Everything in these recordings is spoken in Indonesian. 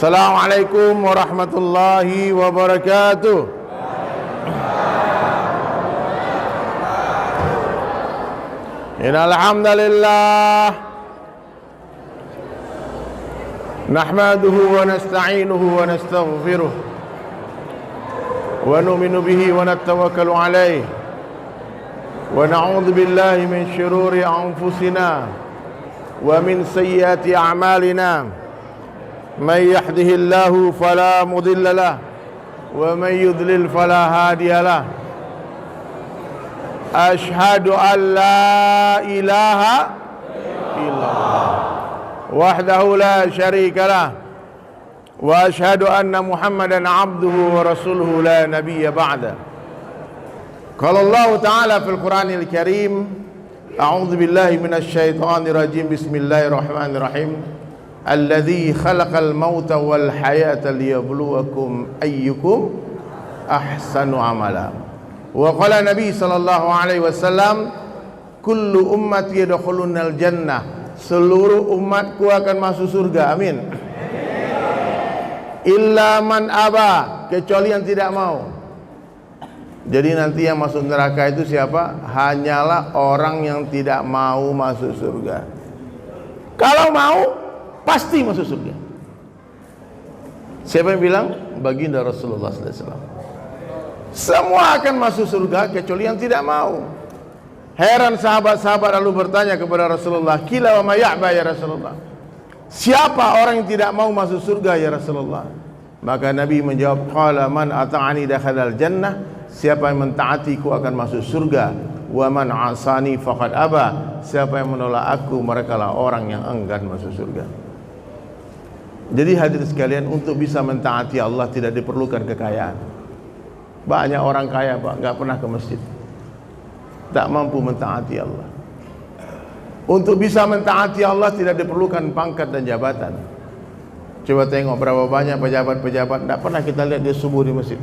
Assalamualaikum warahmatullahi wabarakatuh. Innal hamdalillah nahmaduhu wa nasta'inuhu wa nastaghfiruh wa nu'minu bihi wa natawakkalu alayhi wa na'udzu billahi min shururi anfusina wa min sayyiati a'malina. من يهده الله فلا مضل له ومن يضلل فلا هادي له أشهد أن لا إله إلا الله وحده لا شريك له وأشهد أن محمدا عبده ورسوله لا نبي بعده. قال الله تعالى في القرآن الكريم أعوذ بالله من الشيطان الرجيم بسم الله الرحمن الرحيم الذي خلق الموت والحياة ليبلوكم أيكم أحسن عملا. وقال النبي صلى الله عليه وسلم كل أمتي يدخلون الجنة, seluruh umatku akan masuk surga, amin. Illa man aba, kecuali yang tidak mau. Jadi nanti yang masuk neraka itu siapa? Hanyalah orang yang tidak mau masuk surga. Kalau mau pasti masuk surga. Siapa yang bilang? Baginda Rasulullah SAW. Semua akan masuk surga kecuali yang tidak mau. Heran sahabat-sahabat lalu bertanya kepada Rasulullah, "Qila wa ma ya'ba ya Rasulullah?" Siapa orang yang tidak mau masuk surga ya Rasulullah? Maka Nabi menjawab, "Qala man ata'ani dakhalal jannah." Siapa yang mentaatiku akan masuk surga. Wa man 'asani faqad aba. Siapa yang menolak aku, merekalah orang yang enggan masuk surga. Jadi hadirin sekalian, untuk bisa mentaati Allah tidak diperlukan kekayaan. Banyak orang kaya Pak, nggak pernah ke masjid, tak mampu mentaati Allah. Untuk bisa mentaati Allah tidak diperlukan pangkat dan jabatan. Coba tengok berapa banyak pejabat-pejabat tidak pernah kita lihat dia subuh di masjid.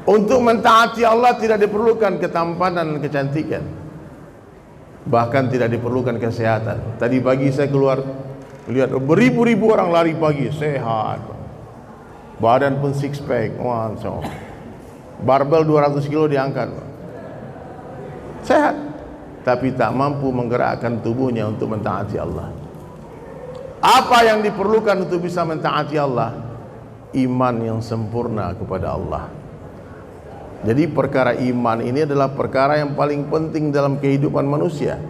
Untuk mentaati Allah tidak diperlukan ketampanan dan kecantikan, bahkan tidak diperlukan kesehatan. Tadi pagi saya keluar, lihat beribu-ribu orang lari pagi, sehat, badan pun six pack, barbel 200 kilo diangkat, sehat, tapi tak mampu menggerakkan tubuhnya untuk mentaati Allah. Apa yang diperlukan untuk bisa mentaati Allah? Iman yang sempurna kepada Allah. Jadi perkara iman ini adalah perkara yang paling penting dalam kehidupan manusia.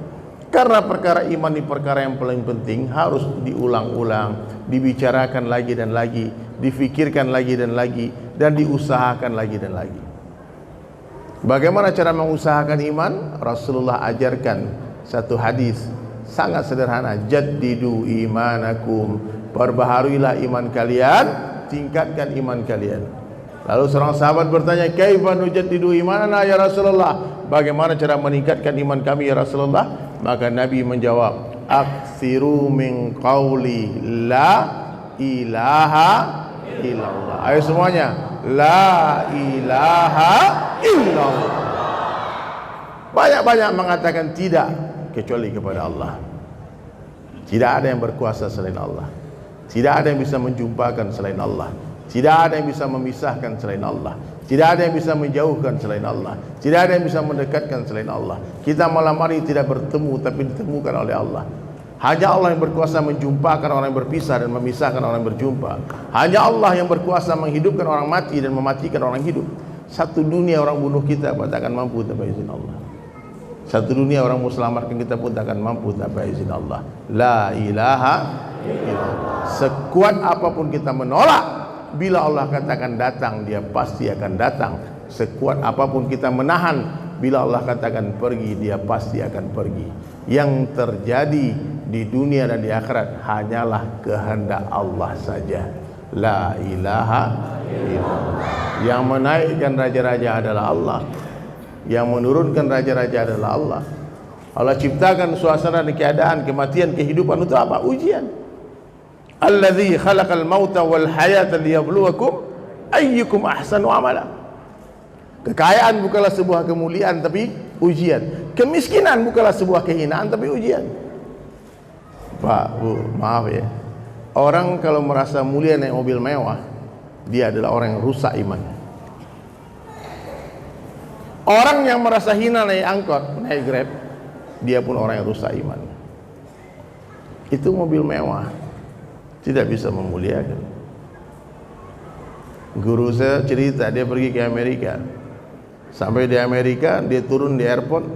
Karena perkara iman ini perkara yang paling penting, harus diulang-ulang, dibicarakan lagi dan lagi, difikirkan lagi dan lagi, dan diusahakan lagi dan lagi. Bagaimana cara mengusahakan iman? Rasulullah ajarkan satu hadis sangat sederhana, jaddidu imanakum, perbaharuilah iman kalian, tingkatkan iman kalian. Lalu seorang sahabat bertanya, kaifa nujaddidu imanana ya Rasulullah? Bagaimana cara meningkatkan iman kami ya Rasulullah? Maka Nabi menjawab, aktsiru min qauli la ilaha illallah. Ayo semuanya, la ilaha illallah. Banyak-banyak mengatakan tidak kecuali kepada Allah. Tidak ada yang berkuasa selain Allah. Tidak ada yang bisa menjumpakan selain Allah. Tidak ada yang bisa memisahkan selain Allah. Tidak ada yang bisa menjauhkan selain Allah. Tidak ada yang bisa mendekatkan selain Allah. Kita malam hari tidak bertemu, tapi ditemukan oleh Allah. Hanya Allah yang berkuasa menjumpakan orang yang berpisah dan memisahkan orang yang berjumpa. Hanya Allah yang berkuasa menghidupkan orang mati dan mematikan orang hidup. Satu dunia orang bunuh kita pun tak akan mampu tanpa izin Allah. Satu dunia orang mau selamatkan kita pun tak akan mampu tanpa izin Allah. La ilaha illallah. Sekuat apapun kita menolak, bila Allah katakan datang, dia pasti akan datang. Sekuat apapun kita menahan, bila Allah katakan pergi, dia pasti akan pergi. Yang terjadi di dunia dan di akhirat hanyalah kehendak Allah saja. La ilaha illallah. Yang menaikkan raja-raja adalah Allah. Yang menurunkan raja-raja adalah Allah. Allah ciptakan suasana dan keadaan, kematian, kehidupan untuk apa? Ujian. Alladzi khalaqal mauta wal hayata liyabluwakum ayyukum ahsanu amala. Kekayaan bukanlah sebuah kemuliaan tapi ujian. Kemiskinan bukanlah sebuah kehinaan tapi ujian. Pak, Bu, maaf ya. Orang kalau merasa mulia naik mobil mewah, dia adalah orang yang rusak iman. Orang yang merasa hina naik angkot, naik Grab, dia pun orang yang rusak iman. Itu mobil mewah tidak bisa memuliakan. Guru saya cerita, dia pergi ke Amerika. Sampai di Amerika, dia turun di airport,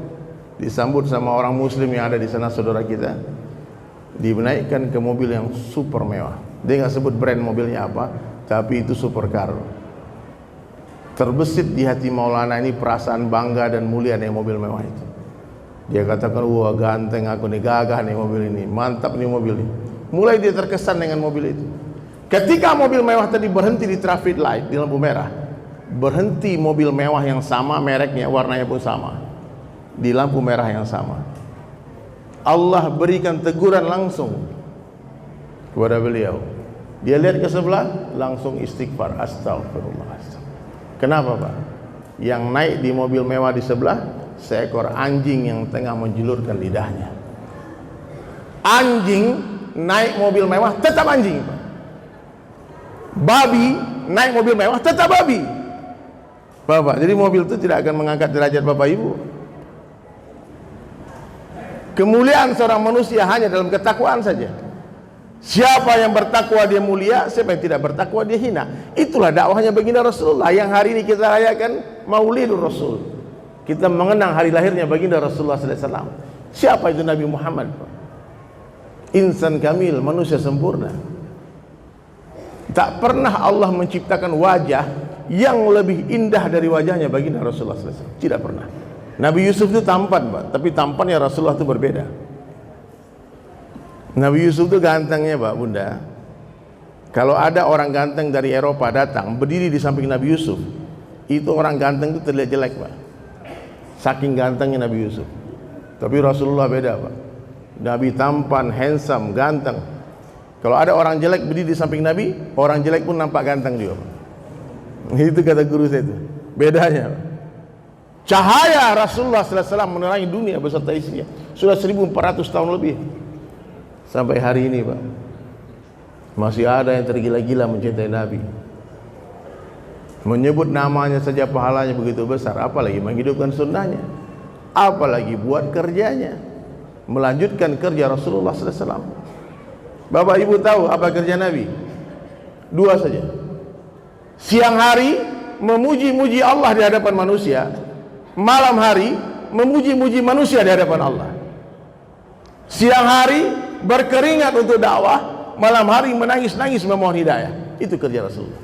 disambut sama orang muslim yang ada di sana, saudara kita, dinaikkan ke mobil yang super mewah. Dia nggak sebut brand mobilnya apa, tapi itu supercar. Terbesit di hati Maulana ini perasaan bangga dan mulia dengan mobil mewah itu. Dia katakan, wah ganteng aku nih, gagah nih mobil ini, mantap nih mobil ini. Mulai dia terkesan dengan mobil itu. Ketika mobil mewah tadi berhenti di traffic light, di lampu merah, berhenti mobil mewah yang sama, mereknya, warnanya pun sama, di lampu merah yang sama, Allah berikan teguran langsung kepada beliau. Dia lihat ke sebelah, langsung istighfar, astagfirullah, astagfirullah. Kenapa Pak? Yang naik di mobil mewah di sebelah, seekor anjing yang tengah menjulurkan lidahnya. Anjing naik mobil mewah tetap anjing Pak. Babi naik mobil mewah tetap babi Bapak. Jadi mobil itu tidak akan mengangkat derajat Bapak Ibu. Kemuliaan seorang manusia hanya dalam ketakwaan saja. Siapa yang bertakwa dia mulia, siapa yang tidak bertakwa dia hina. Itulah dakwahnya baginda Rasulullah yang hari ini kita rayakan Maulidur Rasul. Kita mengenang hari lahirnya baginda Rasulullah SAW. Siapa itu Nabi Muhammad? Insan kamil, manusia sempurna. Tak pernah Allah menciptakan wajah yang lebih indah dari wajahnya baginda Rasulullah SAW. Tidak pernah. Nabi Yusuf itu tampan Pak, tapi tampannya Rasulullah itu berbeda. Nabi Yusuf itu gantengnya Pak, Bunda. Kalau ada orang ganteng dari Eropa datang berdiri di samping Nabi Yusuf, itu orang ganteng itu terlihat jelek Pak, saking gantengnya Nabi Yusuf. Tapi Rasulullah beda Pak. Nabi tampan, handsome, ganteng. Kalau ada orang jelek berdiri di samping Nabi, orang jelek pun nampak ganteng juga Pak. Itu kata guru saya itu bedanya Pak. Cahaya Rasulullah SAW menerangi dunia beserta isinya sudah 1400 tahun lebih. Sampai hari ini Pak, masih ada yang tergila-gila mencintai Nabi. Menyebut namanya saja pahalanya begitu besar, apalagi menghidupkan sunnahnya, apalagi buat kerjanya, melanjutkan kerja Rasulullah SAW. Bapak Ibu tahu apa kerja Nabi? Dua saja. Siang hari memuji-muji Allah di hadapan manusia, malam hari memuji-muji manusia di hadapan Allah. Siang hari berkeringat untuk dakwah, malam hari menangis-nangis memohon hidayah. Itu kerja Rasulullah.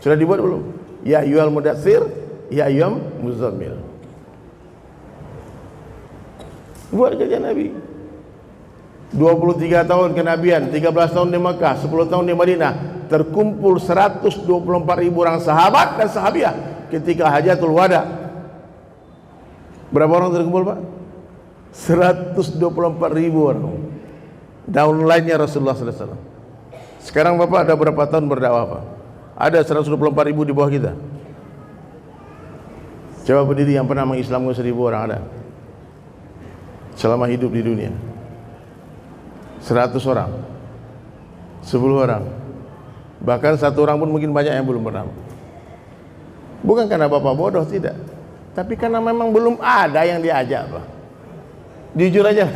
Sudah dibuat belum? Ya ayyuhal mudatsir, ya ayyuhal muzammil. Buat kerja Nabi. 23 tahun kenabian, 13 tahun di Mekah, 10 tahun di Madinah, terkumpul 124.000 orang sahabat dan sahabiah ketika Hajatul Wada. Berapa orang terkumpul Pak? 124.000 orang. Downline-nya Rasulullah SAW. Sekarang Bapak ada berapa tahun berdakwah Pak? Ada 124.000 di bawah kita. Coba berdiri yang pernah mengislamkan 1.000 orang ada selama hidup di dunia. 100 orang, 10 orang, bahkan 1 orang pun mungkin banyak yang belum pernah. Bukan karena Bapak bodoh, tidak, tapi karena memang belum ada yang diajak Pak. Jujur aja.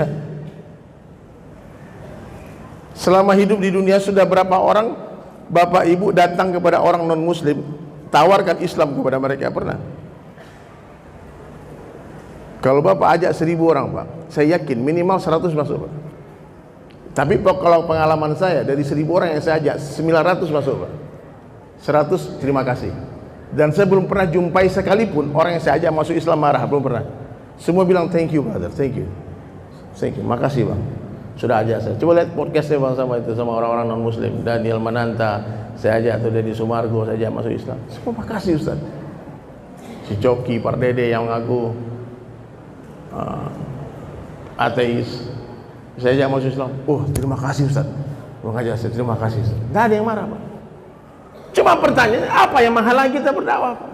Selama hidup di dunia sudah berapa orang Bapak Ibu datang kepada orang non muslim, tawarkan Islam kepada mereka? Pernah? Kalau Bapak ajak 1.000 orang Pak, saya yakin minimal 100 masuk Pak. Tapi kalau pengalaman saya, dari 1.000 orang yang saya ajak, 900 masuk Pak. 100 terima kasih. Dan saya belum pernah jumpai sekalipun orang yang saya ajak masuk Islam marah, belum pernah. Semua bilang thank you brother, thank you, thank you, makasih Bang, sudah ajak saya. Coba lihat podcastnya Bang sama itu, sama orang-orang non muslim, Daniel Mananta saya ajak, atau Deddy Sumargo saya ajak masuk Islam. Semua makasih Ustaz. Si Coki, Pak Dede yang ngaku ateis, saya ajak masuk Islam. Oh terima kasih Ustaz, mengajak saya, terima kasih Ustaz. Tidak ada yang marah Pak. Cuma pertanyaan, apa yang menghalangi kita berdakwah Pak?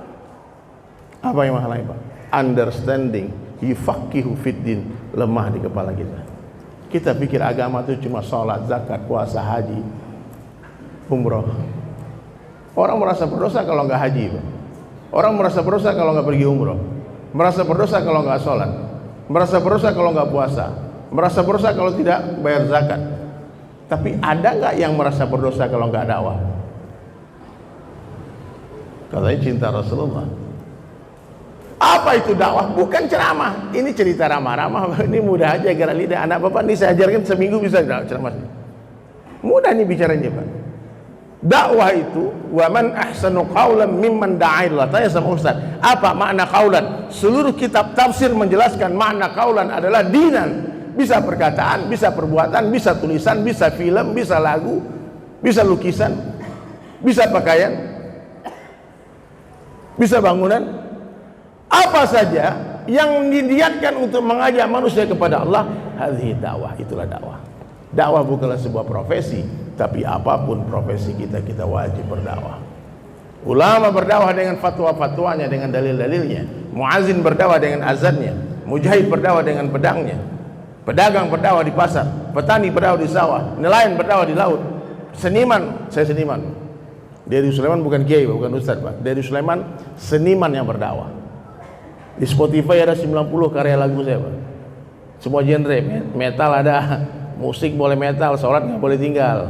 Apa yang menghalangi Pak? Understanding, yufaqihu fiddin, lemah di kepala kita. Kita pikir agama itu cuma sholat, zakat, puasa, haji, umroh. Orang merasa berdosa kalau nggak haji, Pak. Orang merasa berdosa kalau nggak pergi umroh, merasa berdosa kalau nggak sholat, merasa berdosa kalau nggak puasa, merasa berdosa kalau tidak bayar zakat. Tapi ada nggak yang merasa berdosa kalau nggak dakwah? Katanya cinta Rasulullah. Apa itu dakwah? Bukan ceramah. Ini cerita ramah-ramah. Ini mudah aja gara lidah. Anak bapak ini saya ajarkan seminggu bisa ceramah. Mudah nih bicaranya, Pak. Dakwah itu, wa man ahsanu qaulan mimman da'a ilallah. Tanya sama Ustaz, apa makna qaulan? Seluruh kitab tafsir menjelaskan makna qaulan adalah dinan. Bisa perkataan, bisa perbuatan, bisa tulisan, bisa film, bisa lagu, bisa lukisan, bisa pakaian, bisa bangunan. Apa saja yang diniatkan untuk mengajak manusia kepada Allah, hadhihi dakwah, itulah dakwah. Dakwah bukanlah sebuah profesi, tapi apapun profesi kita, kita wajib berdakwah. Ulama berdakwah dengan fatwa-fatwanya, dengan dalil-dalilnya. Muazin berdakwah dengan azannya. Mujahid berdakwah dengan pedangnya. Pedagang berdakwah di pasar. Petani berdakwah di sawah. Nelayan berdakwah di laut. Seniman, saya seniman. Dari Sulaiman bukan kiai, bukan ustaz, Pak. Dari Sulaiman seniman yang berdakwah. Di Spotify ada 90 karya lagu saya, Pak. Semua genre, metal ada. Musik boleh metal, sholat nggak boleh tinggal.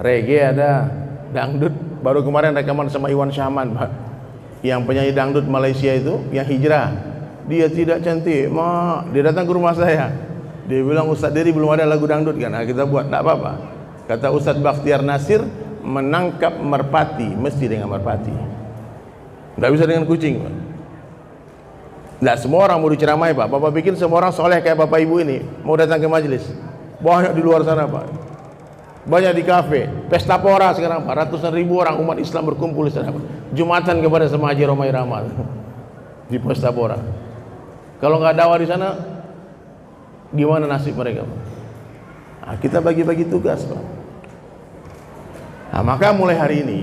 Reggae ada, dangdut. Baru kemarin rekaman sama Iwan Syahman, Pak. Yang penyanyi dangdut Malaysia itu, yang hijrah. Dia tidak cantik, dia datang ke rumah saya. Dia bilang, Ustaz Diri belum ada lagu dangdut kan? Nah, kita buat, tak apa-apa. Kata Ustaz Bakhtiar Nasir, menangkap merpati mesti dengan merpati. Nggak bisa dengan kucing, Pak. Nggak semua orang mau diceramai, Pak. Bapak bikin semua orang soleh kayak bapak ibu ini mau datang ke majelis. Banyak di luar sana, Pak. Banyak di kafe, pesta pora sekarang, Pak. Ratusan ribu orang umat Islam berkumpul di sana, Pak. Jumatan kepada sama Haji Romai Rama di pesta pora. Kalau nggak dakwah di sana, gimana nasib mereka, Pak? Nah, kita bagi-bagi tugas, Pak. Nah, maka mulai hari ini,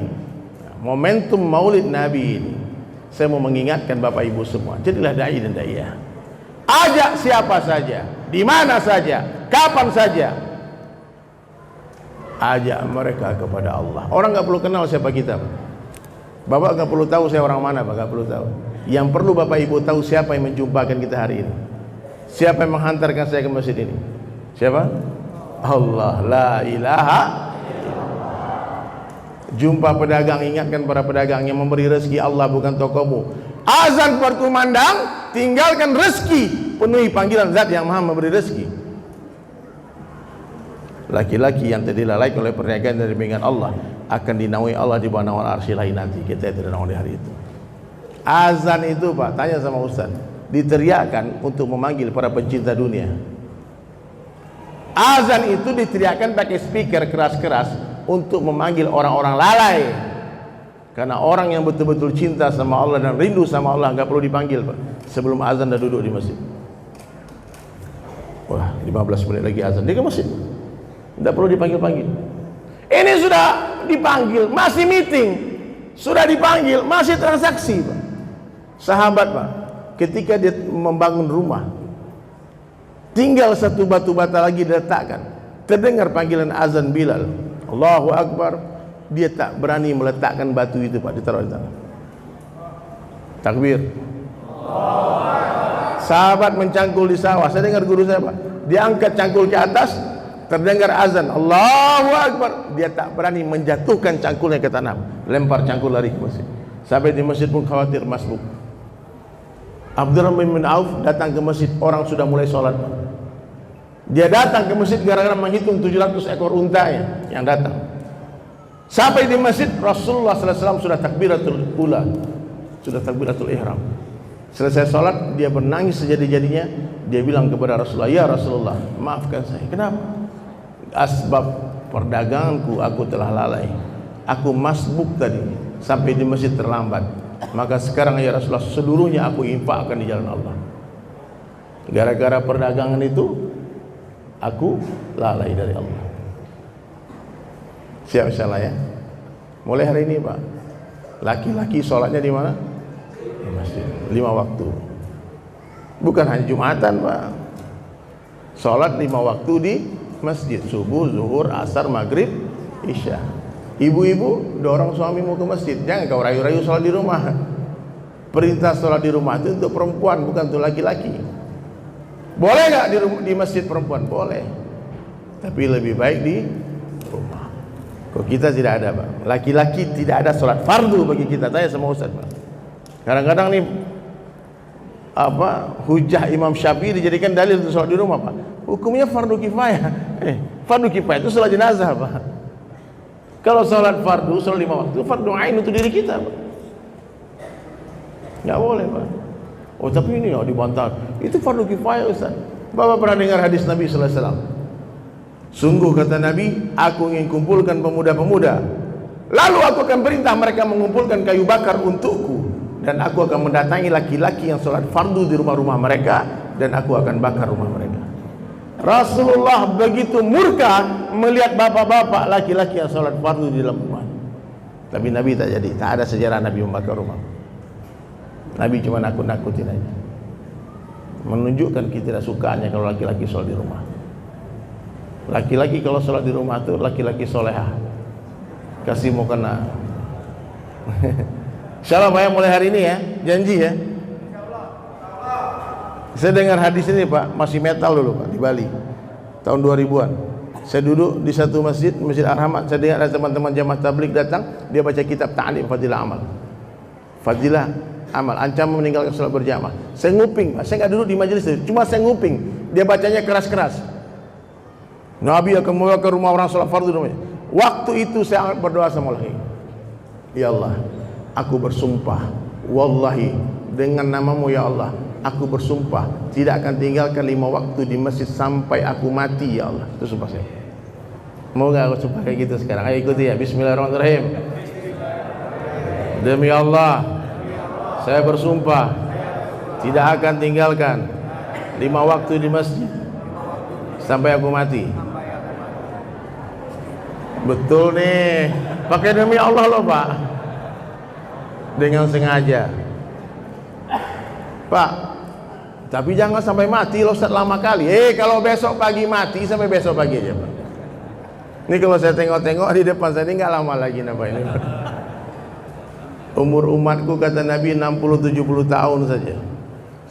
momentum Maulid Nabi ini, saya mau mengingatkan Bapak Ibu semua, jadilah dai dan daiyah. Ajak siapa saja, di mana saja, kapan saja. Ajak mereka kepada Allah. Orang nggak perlu kenal siapa kita, Pak. Bapak nggak perlu tahu saya orang mana, Pak. Nggak perlu tahu. Yang perlu Bapak Ibu tahu siapa yang menjumpakan kita hari ini. Siapa yang menghantarkan saya ke masjid ini? Siapa? Allah, la ilaha. Jumpa pedagang, ingatkan para pedagang yang memberi rezeki Allah, bukan tokomu. Azan berkumandang, tinggalkan rezeki, penuhi panggilan zat yang maha memberi rezeki. Laki-laki yang tidak lalai oleh perniagaan dari bimbingan Allah akan dinaungi Allah di bawah naungan arsy lain nanti. Kita tidak naungi hari itu. Azan itu, Pak, tanya sama Ustaz, diteriakkan untuk memanggil para pencinta dunia. Azan itu diteriakkan pakai speaker keras-keras untuk memanggil orang-orang lalai. Karena orang yang betul-betul cinta sama Allah dan rindu sama Allah nggak perlu dipanggil, Pak. Sebelum azan dah duduk di masjid. Wah, 15 menit lagi azan, dia ke masjid. Tidak perlu dipanggil-panggil. Ini sudah dipanggil, masih meeting. Sudah dipanggil, masih transaksi, Pak. Sahabat, Pak, ketika dia membangun rumah, tinggal satu batu bata lagi diletakkan, terdengar panggilan azan Bilal, Allahu Akbar, dia tak berani meletakkan batu itu, Pak, ditaruh di tangan. Takbir. Sahabat mencangkul di sawah, saya dengar guru saya, Pak, dia angkat cangkul ke atas, terdengar azan, Allahu Akbar, dia tak berani menjatuhkan cangkulnya ke tanah, lempar cangkul lari ke masjid. Sampai di masjid pun khawatir masbuk. Abdurrahman bin Auf datang ke masjid, orang sudah mulai sholat. Dia datang ke masjid gara-gara menghitung 700 ekor unta yang datang. Sampai di masjid, Rasulullah SAW sudah takbiratul ula, sudah takbiratul ihram. Selesai sholat, dia menangis sejadi-jadinya. Dia bilang kepada Rasulullah, ya Rasulullah, maafkan saya. Kenapa? Asbab perdaganganku, aku telah lalai. Aku masbuk tadi, sampai di masjid terlambat. Maka sekarang ya Rasulullah, seluruhnya aku infakkan di jalan Allah. Gara-gara perdagangan itu, aku lalai dari Allah. Siap insyaallah ya. Mulai hari ini, Pak, laki-laki sholatnya di mana? Di masjid, 5 waktu. Bukan hanya Jumatan, Pak. Sholat 5 waktu di masjid, subuh, zuhur, asar, maghrib, isya. Ibu-ibu dorong suamimu ke masjid, jangan kau rayu-rayu sholat di rumah. Perintah sholat di rumah itu untuk perempuan, bukan untuk laki-laki. Boleh nggak di masjid perempuan? Boleh, tapi lebih baik di rumah. Kok kita tidak ada, Pak? Laki-laki tidak ada sholat fardu bagi kita. Tanya sama Ustaz, Pak. Kadang-kadang nih hujah Imam Syafi'i dijadikan dalil untuk sholat di rumah, Pak. Hukumnya fardu kifayah. Fardu kifayah itu sholat jenazah, Pak. Kalau sholat fardu, sholat 5 waktu, fardu ain untuk diri kita, Pak. Nggak boleh, Pak. Oh, tapi ini dibantah. Itu fardu kifayah, Ustaz. Bapak pernah dengar hadis Nabi sallallahu alaihi wasallam? Sungguh kata Nabi, aku ingin kumpulkan pemuda-pemuda, lalu aku akan perintah mereka mengumpulkan kayu bakar untukku, dan aku akan mendatangi laki-laki yang sholat fardu di rumah-rumah mereka, dan aku akan bakar rumah mereka. Rasulullah begitu murka melihat bapak-bapak laki-laki yang sholat fardu di dalam rumah. Tapi Nabi tak jadi, tak ada sejarah Nabi membakar rumah. Nabi cuma nakut-nakutin aja, menunjukkan ketidaksukaannya kalau laki-laki sholat di rumah. Laki-laki kalau sholat di rumah itu laki-laki solehah, kasih mau kena. Insyaallah Pak ya, mulai hari ini ya, janji ya. Saya dengar hadis ini Pak, masih metal dulu Pak, di Bali tahun 2000-an. Saya duduk di satu masjid, Masjid Ar-Rahmat. Saya dengar ada teman-teman jamaah tabligh datang, dia baca kitab Ta'lim Fadilah Amal. Fadilah Amal, ancaman meninggalkan sholat berjamaah. Saya nguping, saya nggak duduk di majelis itu, cuma saya nguping. Dia bacanya keras-keras. Nabi akan membawa ke rumah orang sholat fardu namanya. Waktu itu saya berdoa sama Allah, ya Allah, aku bersumpah, wallahi dengan namamu ya Allah, aku bersumpah tidak akan tinggalkan 5 waktu di masjid sampai aku mati ya Allah. Itu sumpah saya. Mau gak aku sumpah kayak gitu sekarang? Ayo ikuti ya. Bismillahirrahmanirrahim. Demi Allah, saya bersumpah tidak akan tinggalkan 5 waktu di masjid sampai aku mati. Betul nih, pakai demi Allah loh Pak, dengan sengaja Pak. Tapi jangan sampai mati loh Ustaz, lama kali. Kalau besok pagi mati, sampai besok pagi aja Pak. Ini kalau saya tengok-tengok di depan saya ini nggak lama lagi Pak ini. Umur umatku kata Nabi 60-70 tahun saja,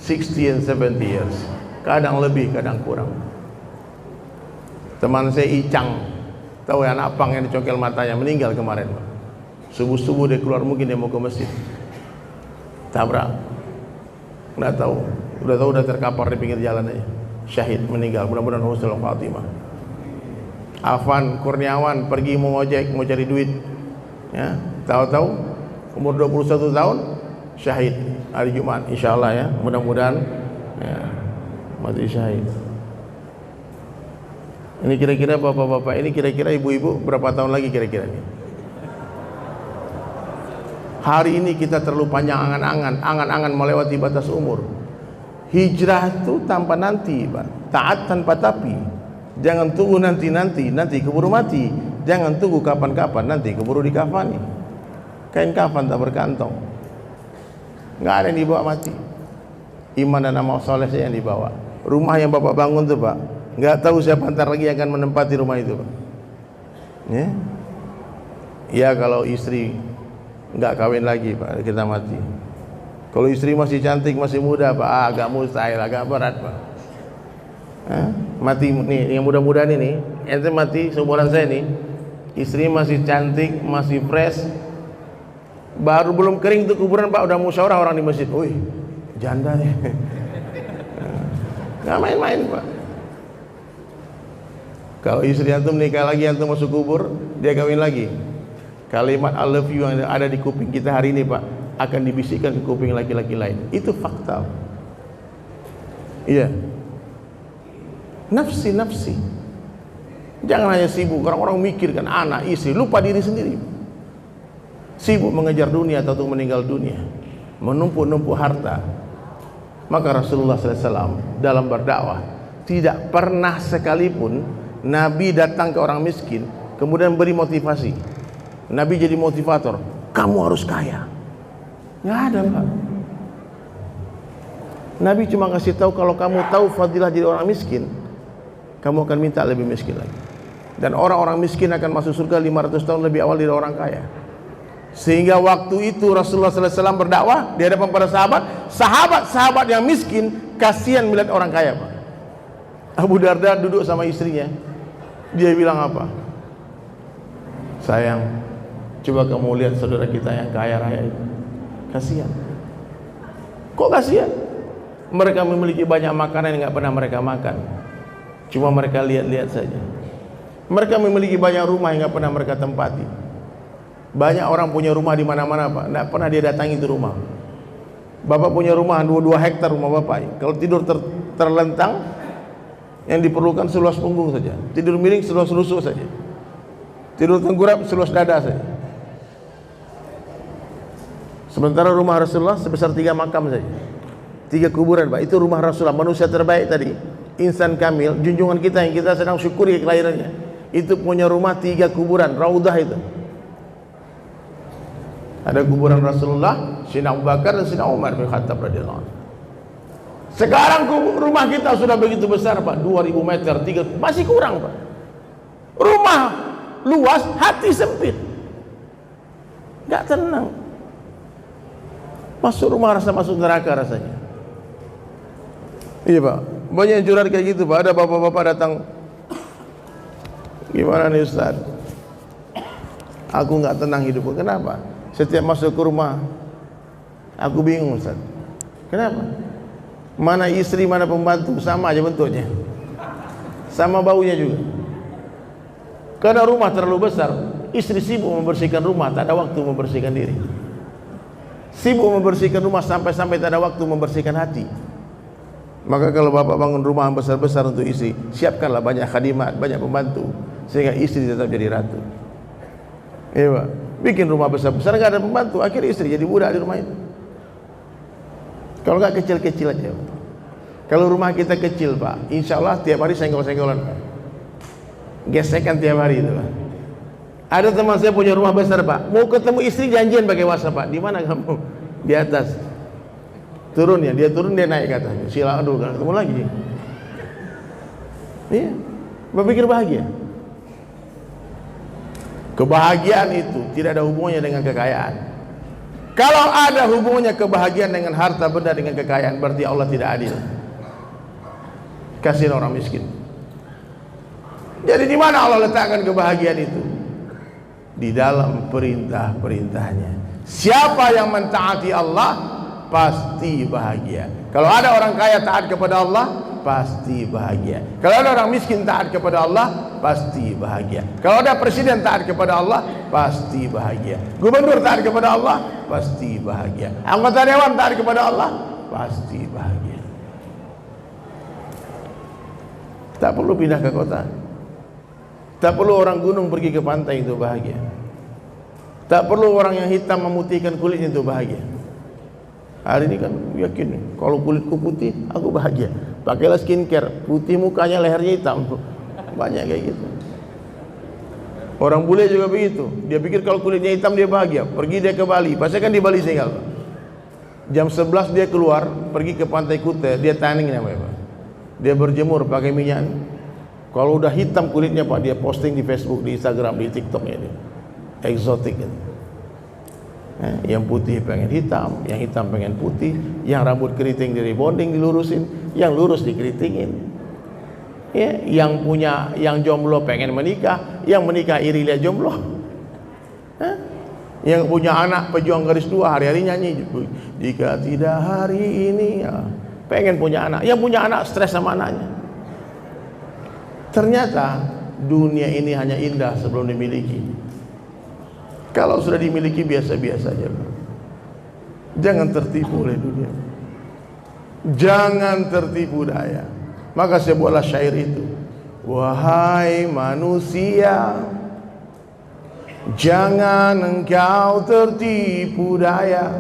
60 and 70 years. Kadang lebih, kadang kurang. Teman saya Icang, tahu ya, anak pang yang dicongkel matanya, meninggal kemarin Pak. Subuh-subuh dia keluar, mungkin dia mau ke masjid, tabrak, nggak tahu, udah terkapar di pinggir jalan aja, syahid, meninggal. Mudah-mudahan husnul khatimah. Afan Kurniawan pergi mau ngojek, mau cari duit, ya, tahu-tahu umur 21 tahun syahid hari Jumat, insyaallah ya, mudah-mudahan ya, mati syahid. Ini kira-kira bapak-bapak ini, kira-kira ibu-ibu berapa tahun lagi kira-kira ini? Hari ini kita terlalu panjang angan-angan melewati batas umur. Hijrah itu tanpa nanti Pak, taat tanpa tapi. Jangan tunggu nanti keburu mati. Jangan tunggu kapan-kapan, nanti keburu dikafani. Kain kafan tak berkantong, nggak ada yang dibawa mati. Iman dan amal soleh saja yang dibawa. Rumah yang bapak bangun tuh Pak, nggak tahu siapa antar lagi yang akan menempati rumah itu Pak. Ya kalau istri nggak kawin lagi Pak, kita mati. Kalau istri masih cantik, masih muda Pak, agak mustahil, agak berat Pak. Mati nih, yang muda-muda nih, ente mati seumuran saya nih, istri masih cantik, masih fresh, baru belum kering tuh kuburan Pak, udah musyawarah orang di masjid, wih janda nih. Nggak main-main Pak. Kalau istri antum nikah lagi, antum masuk kubur, dia kawin lagi, kalimat I love you yang ada di kuping kita hari ini Pak, akan dibisikkan ke kuping laki-laki lain. Itu fakta. Iya, nafsi. Jangan hanya sibuk, orang-orang mikirkan anak, istri, lupa diri sendiri. Sibuk mengejar dunia atau untuk meninggal dunia, menumpuk-numpuk harta. Maka Rasulullah SAW dalam berdakwah tidak pernah sekalipun Nabi datang ke orang miskin kemudian beri motivasi. Nabi jadi motivator, kamu harus kaya. Nggak ada Pak. Nabi cuma kasih tahu, kalau kamu tahu fadilah jadi orang miskin, kamu akan minta lebih miskin lagi. Dan orang-orang miskin akan masuk surga 500 tahun lebih awal dari orang kaya. Sehingga waktu itu Rasulullah SAW berdakwah di hadapan para sahabat yang miskin kasihan melihat orang kaya, Pak. Abu Darda duduk sama istrinya, dia bilang apa? Sayang, coba kamu lihat saudara kita yang kaya raya itu, kasihan. Kok kasihan? Mereka memiliki banyak makanan yang nggak pernah mereka makan, cuma mereka lihat-lihat saja. Mereka memiliki banyak rumah yang nggak pernah mereka tempati. Banyak orang punya rumah di mana-mana, Pak, nggak pernah dia datangi itu rumah. Bapak punya rumah 2 hektar rumah Bapak. Kalau tidur terlentang, yang diperlukan seluas punggung saja. Tidur miring seluas rusuk saja. Tidur tengkurap seluas dada saja. Sementara rumah Rasulullah sebesar 3 makam saja. 3 kuburan, Pak. Itu rumah Rasulullah, manusia terbaik tadi, insan kamil, junjungan kita yang kita sedang syukuri kelahirannya. Itu punya rumah 3 kuburan, Raudah itu. Ada kuburan Rasulullah, Sayyidina Abu Bakar dan Sayyidina Umar bin Khattab radhiyallahu anhu. Sekarang rumah kita sudah begitu besar, Pak, 2000 meter, 3, masih kurang, Pak. Rumah luas, hati sempit. Enggak tenang. Masuk rumah rasa masuk neraka rasanya. Iya, Pak. Banyak yang curhat kayak gitu, Pak. Ada bapak-bapak datang, gimana nih Ustaz? Aku nggak tenang hidupku. Kenapa? Setiap masuk ke rumah, aku bingung, Ustaz. Kenapa? Mana istri, mana pembantu, sama aja bentuknya, sama baunya juga. Karena rumah terlalu besar, istri sibuk membersihkan rumah, tak ada waktu membersihkan diri. Sibuk membersihkan rumah sampai-sampai tak ada waktu membersihkan hati. Maka kalau bapak bangun rumah yang besar-besar untuk istri, siapkanlah banyak khadimat, banyak pembantu, sehingga istri tetap jadi ratu. Iya, Pak. Bikin rumah besar-besar, nggak ada pembantu, akhirnya istri jadi budak di rumah itu. Kalau nggak kecil-kecil aja, Pak. Kalau rumah kita kecil, Pak, insya Allah tiap hari senggol-senggolan, Pak. Gesekan tiap hari itu, Pak. Ada teman saya punya rumah besar, Pak, mau ketemu istri janjian pakai WhatsApp, Pak. Di mana kamu? Di atas. Turun ya, dia turun, dia naik ke atas. Silakan dulu, kan ketemu lagi. Iya, berpikir bahagia. Kebahagiaan itu tidak ada hubungannya dengan kekayaan. Kalau ada hubungannya kebahagiaan dengan harta benda, dengan kekayaan, berarti Allah tidak adil. Kasihin orang miskin. Jadi di mana Allah letakkan kebahagiaan itu? Di dalam perintah-perintahnya. Siapa yang mentaati Allah pasti bahagia. Kalau ada orang kaya taat kepada Allah, pasti bahagia. Kalau ada orang miskin taat kepada Allah, pasti bahagia. Kalau ada presiden taat kepada Allah, pasti bahagia. Gubernur taat kepada Allah, pasti bahagia. Anggota dewan taat kepada Allah, pasti bahagia. Tak perlu pindah ke kota. Tak perlu orang gunung pergi ke pantai itu bahagia. Tak perlu orang yang hitam memutihkan kulitnya itu bahagia. Hari ini kan yakin, kalau kulitku putih, aku bahagia. Pakailah skincare, putih mukanya, lehernya hitam. Banyak kayak gitu. Orang bule juga begitu. Dia pikir kalau kulitnya hitam dia bahagia. Pergi dia ke Bali, pasti kan di Bali tinggal. Jam 11 dia keluar, pergi ke pantai Kuta, dia tanning namanya, Pak. Dia berjemur pakai minyak. Kalau udah hitam kulitnya, Pak, dia posting di Facebook, di Instagram, di TikToknya dia. Eksotik gitu. Yang putih pengen hitam, yang hitam pengen putih, yang rambut keriting dari bonding dilurusin, yang lurus dikeritingin. Ya, yang jomblo pengen menikah, yang menikah iri lihat jomblo. Yang punya anak pejuang garis 2 hari-hari nyanyi, jika tidak hari ini, ya, pengen punya anak. Yang punya anak stres sama anaknya. Ternyata dunia ini hanya indah sebelum dimiliki. Kalau sudah dimiliki biasa-biasa saja. Jangan tertipu oleh dunia. Jangan tertipu daya. Maka saya buatlah syair itu. Wahai manusia, jangan engkau tertipu daya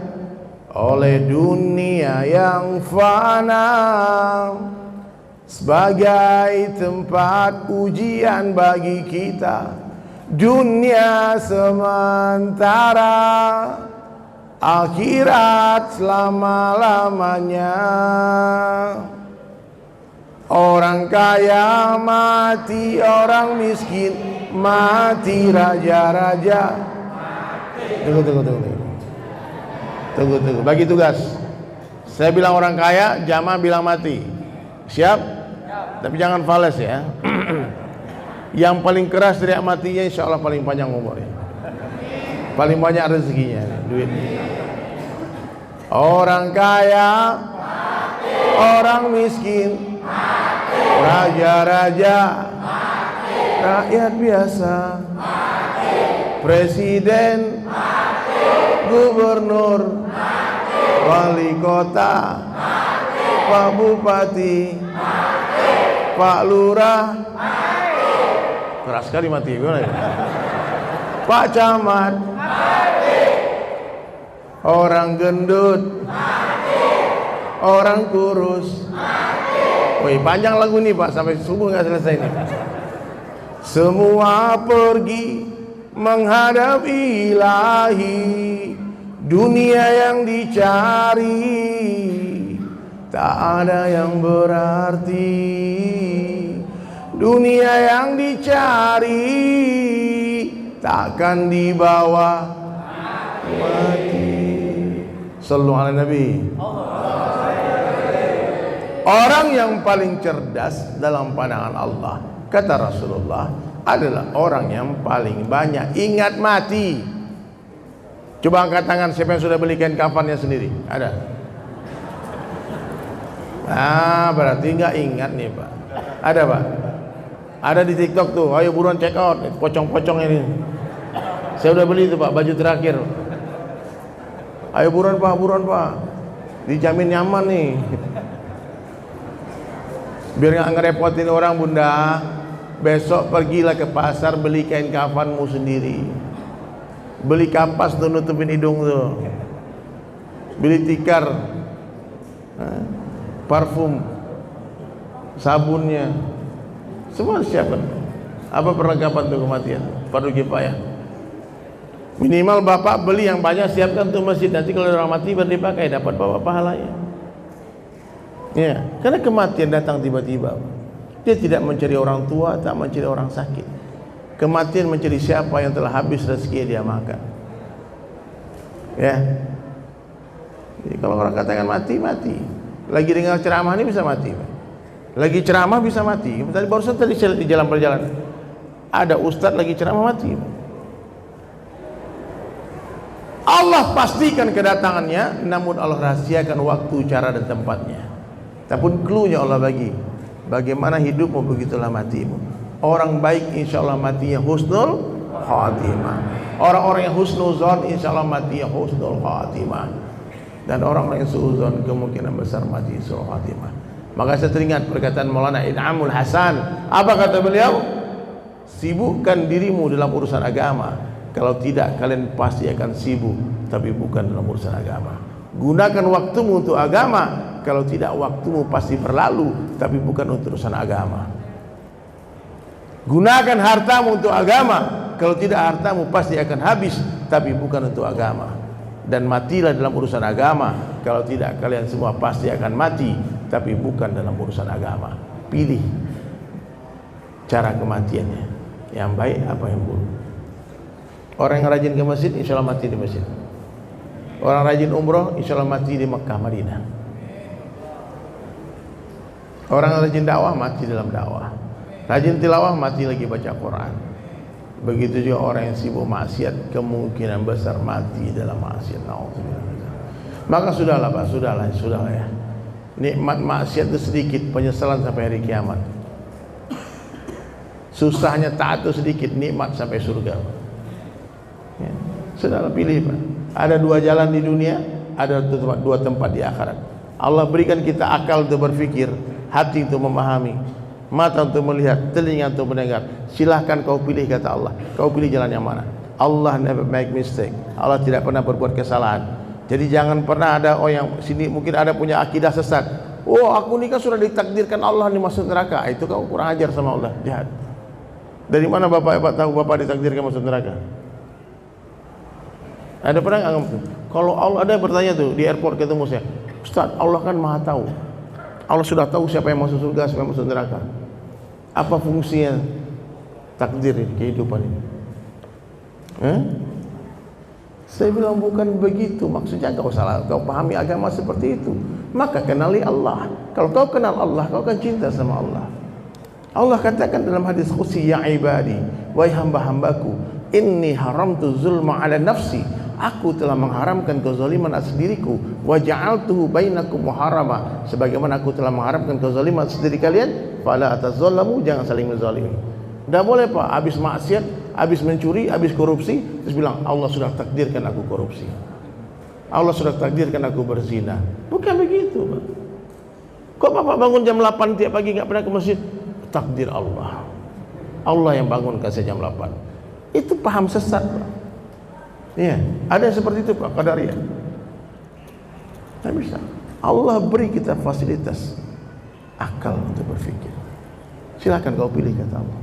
oleh dunia yang fana, sebagai tempat ujian bagi kita. Dunia sementara, akhirat selama-lamanya. Orang kaya mati, orang miskin mati, raja-raja. Tunggu. Bagi tugas. Saya bilang orang kaya, jamaah bilang mati. Siap? Tapi jangan fales ya. Yang paling keras teriak matinya, insya Allah paling panjang umurnya, paling banyak rezekinya, duit. Orang kaya mati, orang miskin mati, raja-raja mati, rakyat biasa mati, presiden mati, gubernur mati, wali kota mati, pak bupati mati, pak lurah mati. Keras sekali mati, gimana ya? Pak camat mati, orang gendut mati, orang kurus mati. Wih, panjang lagu ini Pak, sampai subuh nggak selesai nih. Semua pergi menghadap ilahi, dunia yang dicari tak ada yang berarti. Dunia yang dicari takkan dibawa mati. Sallu ala Nabi. Orang yang paling cerdas dalam pandangan Allah, kata Rasulullah, adalah orang yang paling banyak ingat mati. Coba angkat tangan siapa yang sudah beli kain kafannya sendiri. Ada? Berarti nggak ingat nih Pak. Ada Pak? Ada di TikTok tuh, ayo buruan check out, pocong-pocong ini. Saya udah beli tuh Pak, baju terakhir. Ayo buruan Pak, dijamin nyaman nih. Biar nggak ngerepotin orang Bunda, besok pergilah ke pasar beli kain kafanmu sendiri. Beli kapas tuh nutupin hidung tuh. Beli tikar, parfum, sabunnya. Semua siapkan. Apa perlengkapan untuk kematian? Fardu kifayah. Minimal bapak beli yang banyak, siapkan tuh masjid. Nanti kalau orang mati baru dipakai, dapat bawa pahalanya. Ya, karena kematian datang tiba-tiba. Dia tidak mencari orang tua, tak mencari orang sakit. Kematian mencari siapa yang telah habis rezeki dia makan. Ya. Jadi kalau orang katakan mati, mati. Lagi dengar ceramah ini bisa mati. Lagi ceramah bisa mati. Barusan tadi di jalan perjalanan ada ustadz lagi ceramah mati. Allah pastikan kedatangannya, namun Allah rahasiakan waktu, cara dan tempatnya. Tapi clue-nya Allah bagi. Bagaimana hidupmu, begitulah matimu. Orang baik insya Allah matinya husnul khatimah. Orang-orang yang husnuzon insya Allah matinya husnul khatimah. Dan orang-orang yang suuzon kemungkinan besar mati husnul khatimah. Maka saya teringat perkataan Maulana In'amul Hasan. Apa kata beliau? Sibukkan dirimu dalam urusan agama. Kalau tidak, kalian pasti akan sibuk, tapi bukan dalam urusan agama. Gunakan waktumu untuk agama. Kalau tidak, waktumu pasti berlalu, tapi bukan untuk urusan agama. Gunakan hartamu untuk agama. Kalau tidak, hartamu pasti akan habis, tapi bukan untuk agama. Dan matilah dalam urusan agama. Kalau tidak, kalian semua pasti akan mati, tapi bukan dalam urusan agama. Pilih cara kematiannya, yang baik apa yang buruk. Orang yang rajin ke masjid, insya Allah mati di masjid. Orang rajin umroh, insya Allah mati di Mekah, Madinah. Orang yang rajin dakwah, mati dalam dakwah. Rajin tilawah, mati lagi baca Quran. Begitu juga orang yang sibuk maksiat, kemungkinan besar mati dalam maksiat. Maka sudahlah Pak, sudahlah ya. Nikmat maksiat itu sedikit, penyesalan sampai hari kiamat. Susahnya taat itu sedikit, nikmat sampai surga. Ya. Sudahlah, pilih Pak. Ada dua jalan di dunia, ada dua tempat di akhirat. Allah berikan kita akal untuk berpikir, hati untuk memahami, mata untuk melihat, telinga untuk mendengar. Silahkan kau pilih, kata Allah. Kau pilih jalan yang mana? Allah never make mistake. Allah tidak pernah berbuat kesalahan. Jadi jangan pernah ada yang sini mungkin ada punya akidah sesat. Oh, aku ini kan sudah ditakdirkan Allah nih masuk neraka. Itu kau kurang ajar sama Allah, jahat. Dari mana Bapak tahu Bapak ditakdirkan masuk neraka? Ada pernah nggak? Kalau Allah ada yang bertanya tuh di airport ketemu saya, Ustaz, Allah kan maha tahu. Allah sudah tahu siapa yang masuk surga, siapa yang masuk neraka. Apa fungsinya takdir ini, kehidupan ini? Saya bilang bukan begitu maksudnya. Kau salah, kau pahami agama seperti itu. Maka kenali Allah. Kalau kau kenal Allah, kau akan cinta sama Allah. Allah katakan dalam hadis qudsi, ya ibadi, wahai hamba-hambaku, inni haramtu zulma ala nafsi, aku telah mengharamkan kezaliman atas diriku, wa ja'altuhu bainakum muharrama, sebagaimana aku telah mengharamkan kezaliman atas diri kalian, fala tazallamu, jangan saling menzalimi. Tidak boleh Pak, habis maksiat, habis mencuri, habis korupsi, terus bilang Allah sudah takdirkan aku korupsi, Allah sudah takdirkan aku berzina. Bukan begitu Pak. Kok Bapak bangun jam 8 tiap pagi nggak pernah ke masjid? Takdir Allah, Allah yang bangunkan saya jam 8. Itu paham sesat Pak. Iya, ada yang seperti itu Pak, qadariyah. Tidak bisa. Allah beri kita fasilitas akal untuk berpikir. Silakan kau pilih, kata Allah.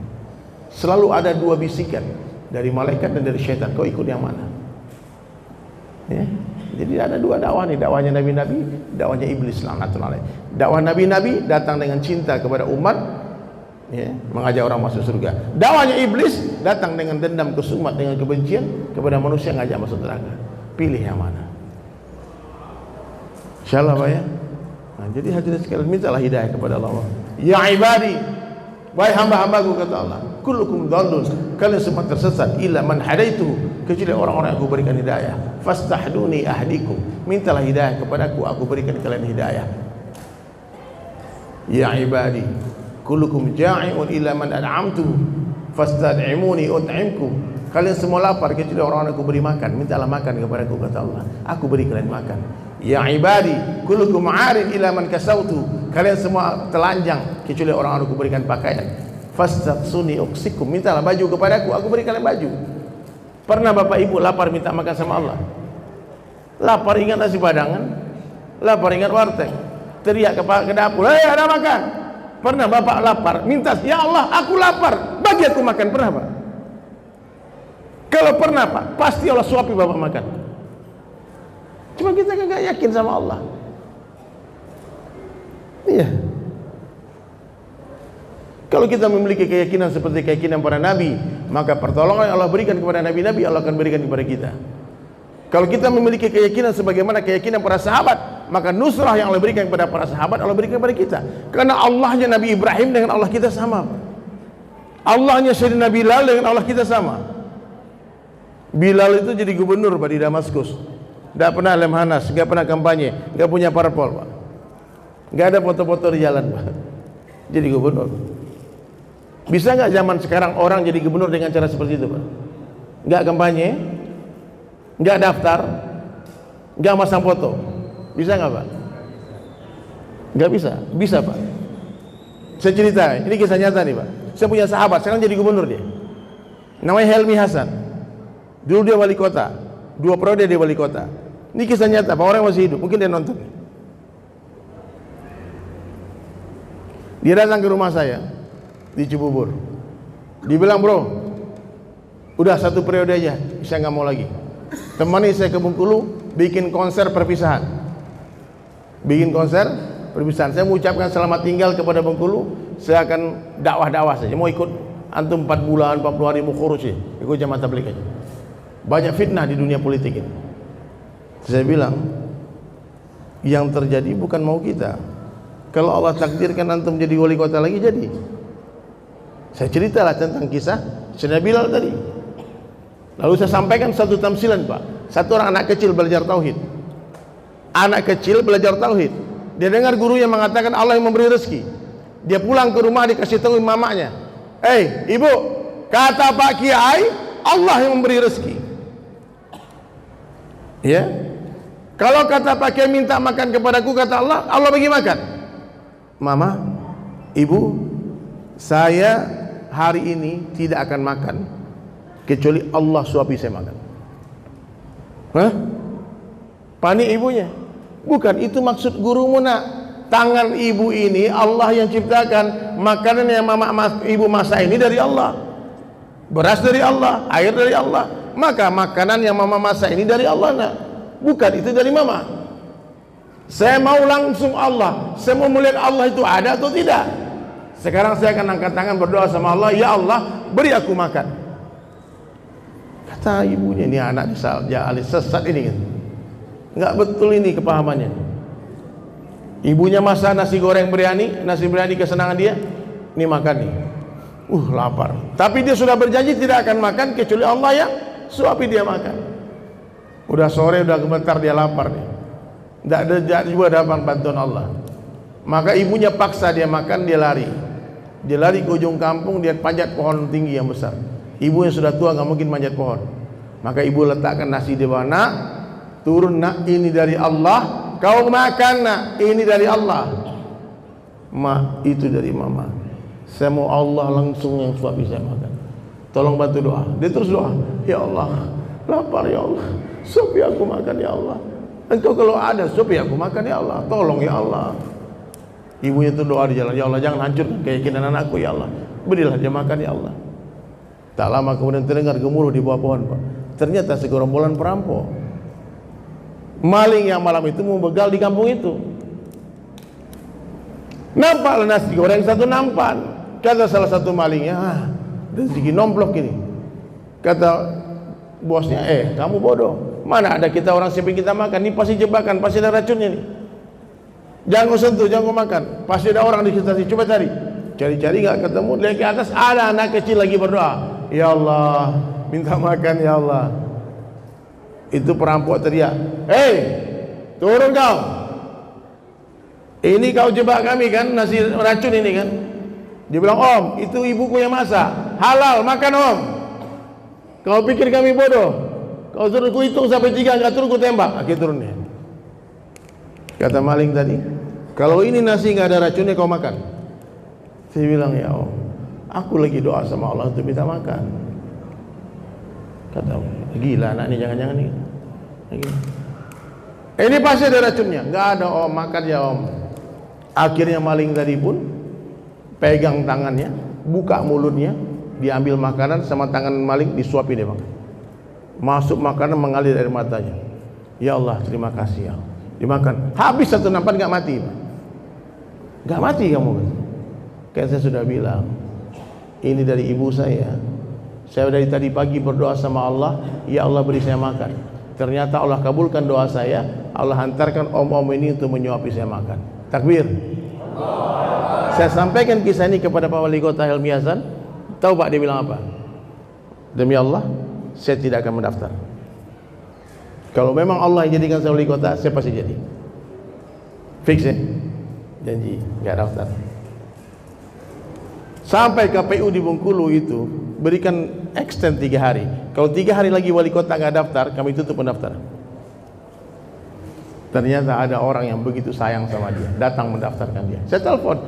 Selalu ada dua bisikan, dari malaikat dan dari syaitan. Kau ikut yang mana? Ya. Jadi ada dua dakwah nih, dakwahnya nabi-nabi, dakwahnya iblis laknatullah alaih. Dakwah nabi-nabi datang dengan cinta kepada umat, ya, mengajak orang masuk surga. Dakwahnya iblis datang dengan dendam, kesumat, dengan kebencian kepada manusia, ngajak masuk neraka. Pilih yang mana? Insyaallah Pak ya. Nah, jadi hadirin sekalian, mintalah hidayah kepada Allah. Ya ibadi, wahai hamba-hambaku, kata Allah, kullukum dhallun, kalian semua tersesat, illa man hadaitu, kecuali orang-orang yang aku berikan hidayah. Fastahduni ahdikum, mintalah hidayah kepadaku, aku berikan kalian hidayah. Ya ibadi, kullukum ja'i'un illa man an'amtu, fastad'imuni ut'imkum, kalian semua lapar kecuali orang-orang yang aku beri makan, mintalah makan kepadaku, kata Allah, aku beri kalian makan. Ya ibadi, kullukum 'arin illa man kasautu, kalian semua telanjang kecuali orang-orang aku berikan pakaian. Fastaqsuni uksikum, mintalah baju kepadaku, aku beri kalian baju. Pernah Bapak Ibu lapar minta makan sama Allah? Lapar ingat nasi padangan, lapar ingat warteg, teriak ke dapur, hei ada makan. Pernah Bapak lapar minta, ya Allah aku lapar, bagi aku makan? Pernah Pak? Kalau pernah Pak, pasti Allah suapi Bapak makan. Cuma kita nggak yakin sama Allah. Iya. Kalau kita memiliki keyakinan seperti keyakinan para nabi, maka pertolongan yang Allah berikan kepada nabi-nabi, Allah akan berikan kepada kita. Kalau kita memiliki keyakinan sebagaimana keyakinan para sahabat, maka nusrah yang Allah berikan kepada para sahabat, Allah berikan kepada kita. Karena Allahnya Nabi Ibrahim dengan Allah kita sama. Allahnya Sayyidina Bilal dengan Allah kita sama. Bilal itu jadi gubernur Pak di Damaskus. Tidak pernah lemhanas, tidak pernah kampanye, tidak punya parpol Pak. Tidak ada foto-foto di jalan Pak. Jadi gubernur. Bisa nggak zaman sekarang orang jadi gubernur dengan cara seperti itu Pak? Nggak kampanye, nggak daftar, nggak masang foto. Bisa nggak Pak? Nggak bisa. Bisa Pak. Saya cerita, ini kisah nyata nih Pak. Saya punya sahabat, sekarang jadi gubernur dia. Namanya Helmi Hasan. Dulu dia wali kota, 2 periode dia wali kota. Ini kisah nyata, Pak, orang masih hidup, mungkin dia nonton. Dia datang ke rumah saya di Cibubur. Dia bilang, bro, udah 1 periode aja, saya nggak mau lagi. Temani saya ke Bengkulu, bikin konser perpisahan. Bikin konser perpisahan. Saya mengucapkan selamat tinggal kepada Bengkulu. Saya akan dakwah-dakwah saja. Mau ikut antum 4 bulan, 40 hari mau khurus ya, ikut jamaah tabligh aja. Banyak fitnah di dunia politik ini. Saya bilang, yang terjadi bukan mau kita. Kalau Allah takdirkan antum jadi wali kota lagi, jadi. Saya ceritalah tentang kisah Sayyidina Bilal tadi. Lalu saya sampaikan satu tamsilan Pak. Satu orang anak kecil belajar tauhid. Anak kecil belajar tauhid. Dia dengar guru yang mengatakan Allah yang memberi rezeki. Dia pulang ke rumah, dikasih tahu mamanya, ibu, kata Pak Kiai, Allah yang memberi rezeki. Ya. Kalau kata Pak Kiai minta makan kepadaku, kata Allah, Allah bagi makan. Mama, ibu, saya hari ini tidak akan makan kecuali Allah suapi saya makan. Hah? Panik ibunya. Bukan itu maksud gurumu nak. Tangan ibu ini Allah yang ciptakan. Makanan yang ibu masak ini dari Allah. Beras dari Allah, air dari Allah. Maka makanan yang mama masak ini dari Allah nak. Bukan itu dari mama. Saya mau langsung Allah, saya mau melihat Allah itu ada atau tidak. Sekarang saya akan angkat tangan berdoa sama Allah, ya Allah beri aku makan. Kata ibunya, ini anak sesat ini kan. Enggak betul ini kepahamannya. Ibunya masak nasi goreng biryani, nasi biryani kesenangan dia, ini makan nih. Lapar. Tapi dia sudah berjanji tidak akan makan kecuali Allah yang suapi dia makan. Udah sore, udah gemetar, dia lapar nih. Tidak juga dapat bantuan Allah. Maka ibunya paksa dia makan, dia lari. Dia lari ke ujung kampung, dia panjat pohon tinggi yang besar. Ibunya sudah tua, nggak mungkin manjat pohon. Maka ibu letakkan nasi di bawah. Nak, turun nak, ini dari Allah. Kau makan nak, ini dari Allah. Ma, itu dari mama. Saya mau Allah langsung yang suapi saya makan. Tolong bantu doa. Dia terus doa, ya Allah, lapar ya Allah, suapi aku makan ya Allah. Engkau kalau ada suapi aku makan ya Allah, tolong ya Allah. Ibunya itu doa di jalan, ya Allah jangan hancurkan keyakinan anakku ya Allah, berilah dia makan ya Allah. Tak lama kemudian terdengar gemuruh di bawah pohon, Pak. Ternyata segerombolan perampok, maling yang malam itu mau begal di kampung itu. Nampak nasi goreng satu nampan. Kata salah satu malingnya, rezeki nomplok ini. Kata bosnya, kamu bodoh. Mana ada kita orang siapa kita makan? Ini pasti jebakan, pasti ada racunnya nih. Jangan kau sentuh, jangan kau makan. Pasti ada orang di sekitar sini. Coba cari. Cari-cari nggak ketemu. Lihat ke atas ada anak kecil lagi berdoa. Ya Allah, minta makan ya Allah. Itu perampok teriak, turun kau. Ini kau jebak kami kan, nasi racun ini kan. Dia bilang, Om, itu ibuku yang masak, halal, makan Om. Kau pikir kami bodoh? Kau suruh ku hitung sampai 3, nggak turun ku tembak. Akhirnya turun dia. Kata maling tadi, kalau ini nasi nggak ada racunnya kau makan. Saya bilang, ya Om, aku lagi doa sama Allah untuk minta makan. Kata, gila anak ini, jangan-jangan nih. Ini pasti ada racunnya. Nggak ada Om, makan ya Om. Akhirnya maling tadi pun pegang tangannya, buka mulutnya, diambil makanan sama tangan maling, disuapi dia makan. Masuk makanan mengalir dari matanya. Ya Allah, terima kasih ya Allah. Dimakan. Habis satu nampan nggak mati. Nggak mati kamu. Kan saya sudah bilang, ini dari ibu saya. Saya dari tadi pagi berdoa sama Allah, ya Allah beri saya makan. Ternyata Allah kabulkan doa saya. Allah hantarkan om-om ini untuk menyuapi saya makan. Takbir. Saya sampaikan kisah ini kepada Pak Wali Kota Helmi Hasan. Tahu Pak dia bilang apa? Demi Allah, saya tidak akan mendaftar. Kalau memang Allah yang jadikan saya wali kota, saya pasti jadi. Fix ya, janji, nggak daftar. Sampai KPU di Bengkulu itu berikan extend 3 hari. Kalau 3 hari lagi wali kota nggak daftar, kami tutup pendaftaran. Ternyata ada orang yang begitu sayang sama dia, datang mendaftarkan dia. Saya telepon,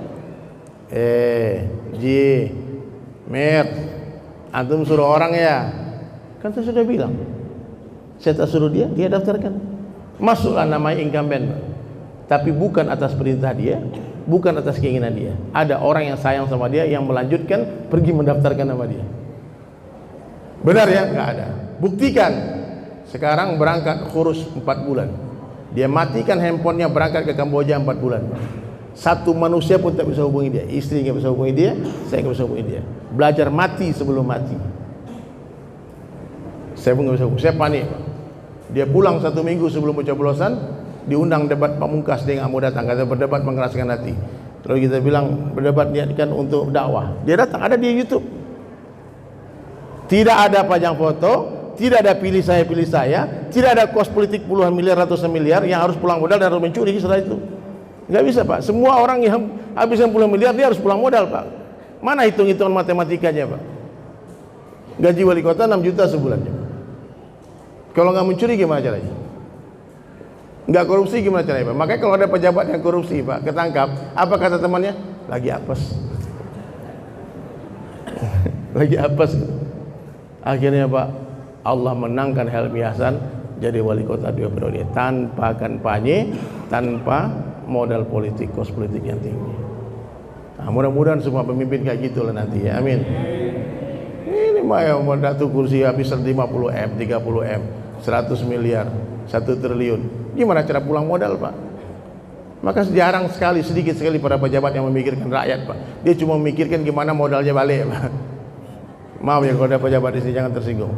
Mir, antum suruh orang ya? Kan saya sudah bilang, saya tak suruh dia, dia daftarkan. Masuklah nama incumbent, tapi bukan atas perintah dia, bukan atas keinginan dia. Ada orang yang sayang sama dia yang melanjutkan pergi mendaftarkan nama dia. Benar ya? Nggak ada. Buktikan. Sekarang berangkat kurus 4 bulan. Dia matikan handphonenya, berangkat ke Kamboja 4 bulan. Satu manusia pun tak bisa hubungi dia. Istri nggak bisa hubungi dia, saya nggak bisa hubungi dia. Belajar mati sebelum mati. Saya pun nggak bisa hubungi. Saya panik. Dia pulang 1 minggu sebelum pencoblosan, diundang debat pamungkas, dia nggak mau datang, kata berdebat mengeraskan hati. Lalu kita bilang berdebat niatkan untuk dakwah. Dia datang, ada di YouTube. Tidak ada pajang foto, tidak ada pilih saya, tidak ada kos politik puluhan miliar, ratusan miliar yang harus pulang modal dan harus mencuri setelah itu. Nggak bisa Pak. Semua orang yang habiskan puluhan miliar dia harus pulang modal Pak. Mana hitung-hitungan matematikanya Pak? Gaji wali kota 6 juta sebulan. Kalau nggak mencuri gimana caranya? Nggak korupsi gimana caranya Pak? Makanya kalau ada pejabat yang korupsi Pak, ketangkap, apa kata temannya? Lagi apes. Lagi apes. Akhirnya Pak, Allah menangkan Helmi Hasan jadi wali kota 2 periode tanpa kampanye, tanpa modal politik, kos politik yang tinggi. Nah, mudah-mudahan semua pemimpin kayak gitulah nanti ya. Amin. Ini mah yang mau datu kursi habis 50M, 30M, 100 miliar, 1 triliun. Gimana cara pulang modal Pak? Maka jarang sekali, sedikit sekali para pejabat yang memikirkan rakyat, Pak. Dia cuma memikirkan gimana modalnya balik, Pak. Maaf ya kalau ada pejabat di sini, jangan tersinggung.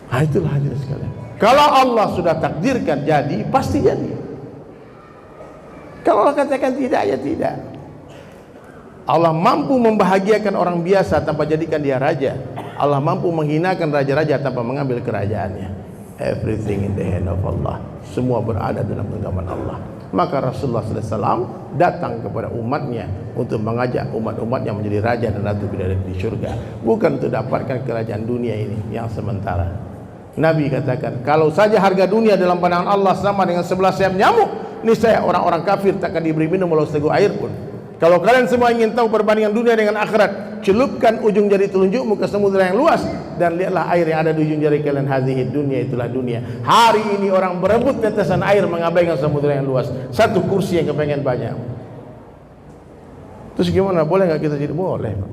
Nah, itulah hadirin sekalian. Kalau Allah sudah takdirkan jadi, pasti jadi. Kalau Allah katakan tidak, ya tidak. Allah mampu membahagiakan orang biasa tanpa jadikan dia raja. Allah mampu menghinakan raja-raja tanpa mengambil kerajaannya. Everything in the hand of Allah. Semua berada dalam genggaman Allah. Maka Rasulullah SAW datang kepada umatnya untuk mengajak umat-umatnya menjadi raja dan ratu bidadari di surga, bukan untuk dapatkan kerajaan dunia ini yang sementara. Nabi katakan, kalau saja harga dunia dalam pandangan Allah sama dengan 11 sayap nyamuk, niscaya orang-orang kafir takkan diberi minum walau seteguk air pun. Kalau kalian semua ingin tahu perbandingan dunia dengan akhirat, celupkan ujung jari telunjukmu ke samudera yang luas dan lihatlah air yang ada di ujung jari kalian. Hadhihi dunia, itulah dunia. Hari ini orang berebut tetesan air mengabaikan samudera yang luas. Satu kursi yang kepengen banyak. Terus gimana? Boleh nggak kita jadi? Boleh, Pak.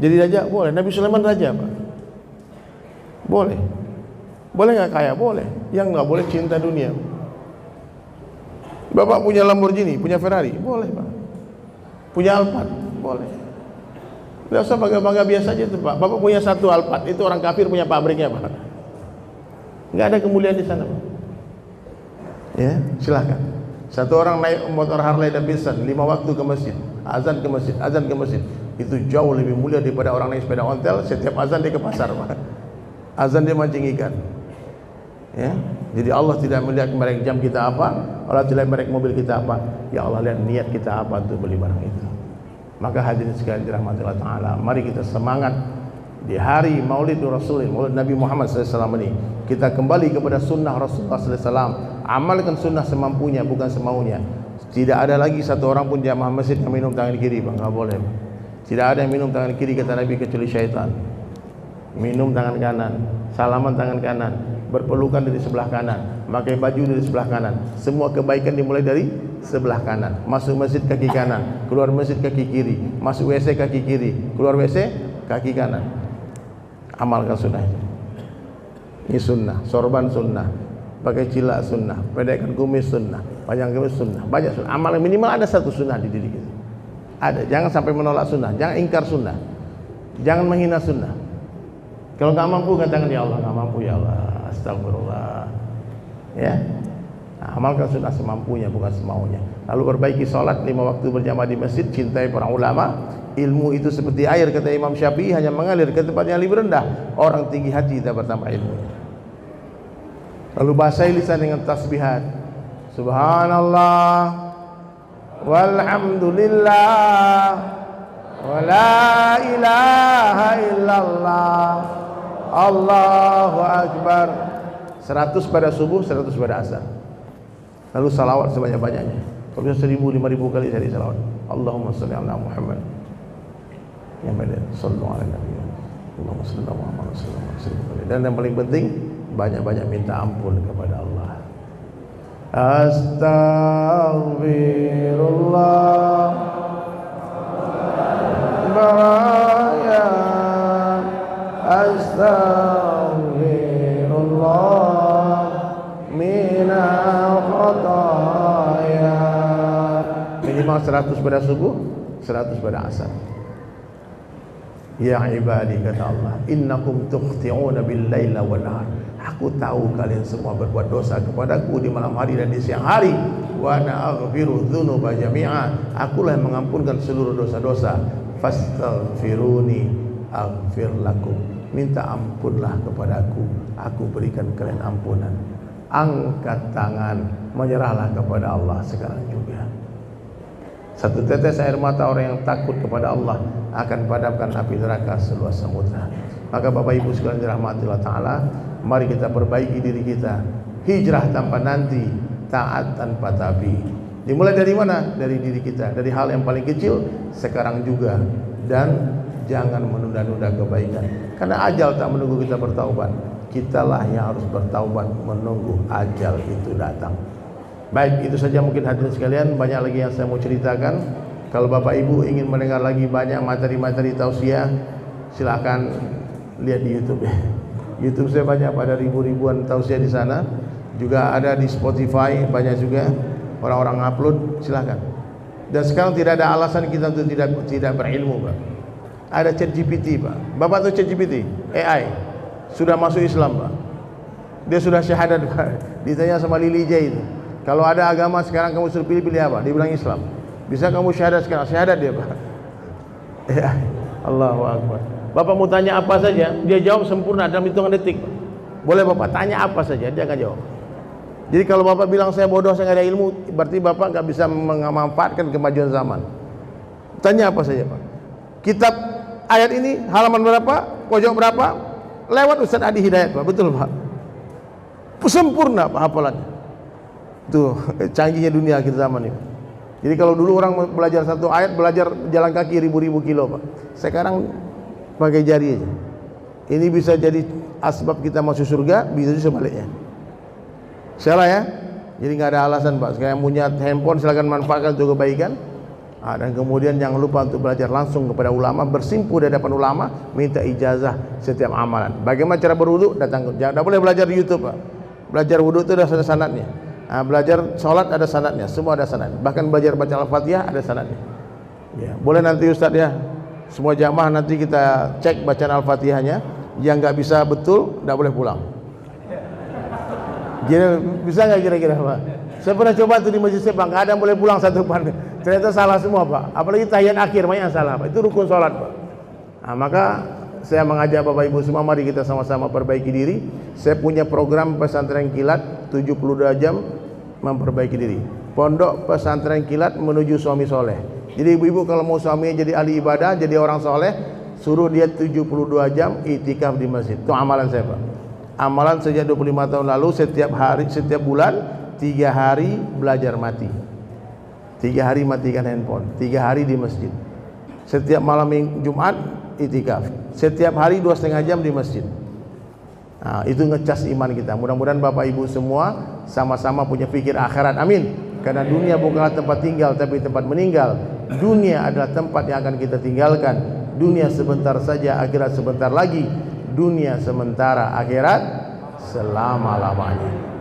Jadi raja? Boleh. Nabi Sulaiman raja, Pak. Boleh. Boleh nggak kaya? Boleh. Yang nggak boleh cinta dunia. Bapak punya Lamborghini, punya Ferrari? Boleh, Pak. Punya Alphard? Boleh. Tidak usah bangga-bangga, biasa aja itu, Pak. Bapak punya satu Alphard, itu orang kafir punya pabriknya, Pak. Nggak ada kemuliaan di sana, Pak. Ya, silahkan. Satu orang naik motor Harley Davidson 5 waktu ke masjid, azan ke masjid, azan ke masjid, itu jauh lebih mulia daripada orang naik sepeda ontel setiap azan dia ke pasar, Pak. Azan dia mancing ikan. Ya, jadi Allah tidak melihat merek jam kita apa, Allah tidak merek mobil kita apa. Ya Allah lihat niat kita apa untuk beli barang itu. Maka hadirin sekalian dirahmati Allah Ta'ala, mari kita semangat di hari Maulid Rasul, Maulid Nabi Muhammad SAW ini. Kita kembali kepada sunnah Rasulullah SAW. Amalkan sunnah semampunya, bukan semaunya. Tidak ada lagi satu orang pun jamaah masjid yang minum tangan kiri, Bang. Nggak boleh, Bang. Tidak ada yang minum tangan kiri kata Nabi kecuali syaitan. Minum tangan kanan, salaman tangan kanan, berpelukan dari sebelah kanan, pakai baju dari sebelah kanan. Semua kebaikan dimulai dari sebelah kanan. Masuk masjid kaki kanan, keluar masjid kaki kiri. Masuk WC kaki kiri, keluar WC kaki kanan. Amalkan sunnah itu. Ini sunnah. Sorban sunnah, pakai cilak sunnah, pendekkan kumis sunnah, panjang kumis sunnah. Banyak sunnah. Amal minimal ada satu sunnah di diri kita. Ada. Jangan sampai menolak sunnah, jangan ingkar sunnah, jangan menghina sunnah. Kalau nggak mampu katakan ya Allah nggak mampu, ya Allah, astagfirullah. Ya, nah, amalkan sunnah semampunya, bukan semaunya. Lalu perbaiki sholat 5 waktu berjamaah di masjid. Cintai para ulama. Ilmu itu seperti air kata Imam Syafi'i, hanya mengalir ke tempat yang lebih rendah. Orang tinggi hati tidak bertambah ilmu. Lalu basahi lisan dengan tasbihat. Subhanallah, walhamdulillah, wa la ilaha illallah, Allahu Akbar. 100 pada subuh, 100 pada asar. Lalu salawat sebanyak-banyaknya. Kalau bisa 1000, 5000 kali saya salawat. Allahumma salli ala Muhammad. Yang benar, sallallahu alaihi wasallam. Allahumma salli ala Muhammad sallallahu alaihi wasallam. Dan yang paling penting, banyak-banyak minta ampun kepada Allah. Astaghfirullah. Baraya. Astaghfirullah minal khataya. Minimal 100 pada subuh, 100 pada asar. Ya ibadi, kata Allah, innakum tukhti'una bil-laila wan-nahar. Aku tahu kalian semua berbuat dosa kepadaku di malam hari dan di siang hari. Wa ana aghfiru dzunuba jami'a. Akulah yang mengampunkan seluruh dosa-dosa. Fastaghfiruni aghfir lakum. Minta ampunlah kepadaku, aku berikan kalian ampunan. Angkat tangan, menyerahlah kepada Allah sekarang juga. Satu tetes air mata orang yang takut kepada Allah akan padamkan api neraka seluas samudra. Maka Bapak Ibu sekalian dirahmati Allah Ta'ala, mari kita perbaiki diri kita. Hijrah tanpa nanti, taat tanpa tapi. Dimulai dari mana? Dari diri kita, dari hal yang paling kecil sekarang juga. Dan jangan menunda-nunda kebaikan, karena ajal tak menunggu kita bertaubat. Kitalah yang harus bertaubat menunggu ajal itu datang. Baik, itu saja mungkin hadirin sekalian. Banyak lagi yang saya mau ceritakan. Kalau Bapak Ibu ingin mendengar lagi banyak materi-materi tausiah, silakan lihat di YouTube. YouTube saya banyak, pada ribu-ribuan tausiah di sana. Juga ada di Spotify banyak juga. Orang-orang upload silakan. Dan sekarang tidak ada alasan kita untuk tidak berilmu, Pak. Ada ChatGPT, Pak. Bapak tahu ChatGPT? AI sudah masuk Islam, Pak. Dia sudah syahadat, Pak. Ditanya sama Lili J itu, kalau ada agama sekarang kamu suruh pilih apa? Dia bilang Islam. Bisa kamu syahadat sekarang? Syahadat dia, Pak. AI. Allahu Akbar. Bapak mau tanya apa saja, dia jawab sempurna dalam hitungan detik, Pak. Boleh Bapak tanya apa saja, dia akan jawab. Jadi kalau Bapak bilang saya bodoh, saya nggak ada ilmu, berarti Bapak nggak bisa memanfaatkan kemajuan zaman. Tanya apa saja, Pak. Kitab ayat ini halaman berapa, pojok berapa, lewat Ustaz Adi Hidayat, Pak. Betul, Pak. Sempurna, Pak, hafalannya. Tuh canggihnya dunia akhir zaman ini. Jadi kalau dulu orang belajar satu ayat, belajar jalan kaki ribu-ribu kilo, Pak. Sekarang pakai jari aja. Ini bisa jadi asbab kita masuk surga, bisa juga sebaliknya. Salah ya? Jadi nggak ada alasan, Pak. Sekarang punya handphone silakan manfaatkan untuk kebaikan. Dan kemudian jangan lupa untuk belajar langsung kepada ulama, bersimpu di hadapan ulama, minta ijazah setiap amalan. Bagaimana cara berwudu? Datang, jangan boleh belajar di YouTube, Pak. Belajar wudu itu ada sanadnya. Belajar sholat ada sanadnya, semua ada sanad. Bahkan belajar baca Al-Fatihah ada sanadnya. Ya, boleh nanti Ustaz ya. Semua jamaah nanti kita cek bacaan Al-Fatihahnya. Yang nggak bisa betul, nggak boleh pulang. Bisa nggak kira-kira, Pak? Saya pernah coba tuh di masjid Sepang, nggak ada yang boleh pulang satu pan. Ternyata salah semua, Pak. Apalagi tahiyat akhir, banyak yang salah, Pak. Itu rukun sholat, Pak. Maka saya mengajak Bapak Ibu semua, mari kita sama-sama perbaiki diri. Saya punya program pesantren kilat 72 jam memperbaiki diri. Pondok pesantren kilat menuju suami soleh. Jadi ibu-ibu kalau mau suaminya jadi ahli ibadah, jadi orang soleh, suruh dia 72 jam itikaf di masjid. Itu amalan saya, Pak. Amalan sejak 25 tahun lalu, setiap hari, setiap bulan 3 hari belajar mati, 3 hari matikan handphone, 3 hari di masjid. Setiap malam Jumat itikaf, setiap hari 2,5 jam di masjid. Itu ngecas iman kita. Mudah-mudahan Bapak Ibu semua sama-sama punya pikir akhirat, amin. Karena dunia bukanlah tempat tinggal tapi tempat meninggal. Dunia adalah tempat yang akan kita tinggalkan. Dunia sebentar saja, akhirat sebentar lagi. Dunia sementara, akhirat selama-lamanya.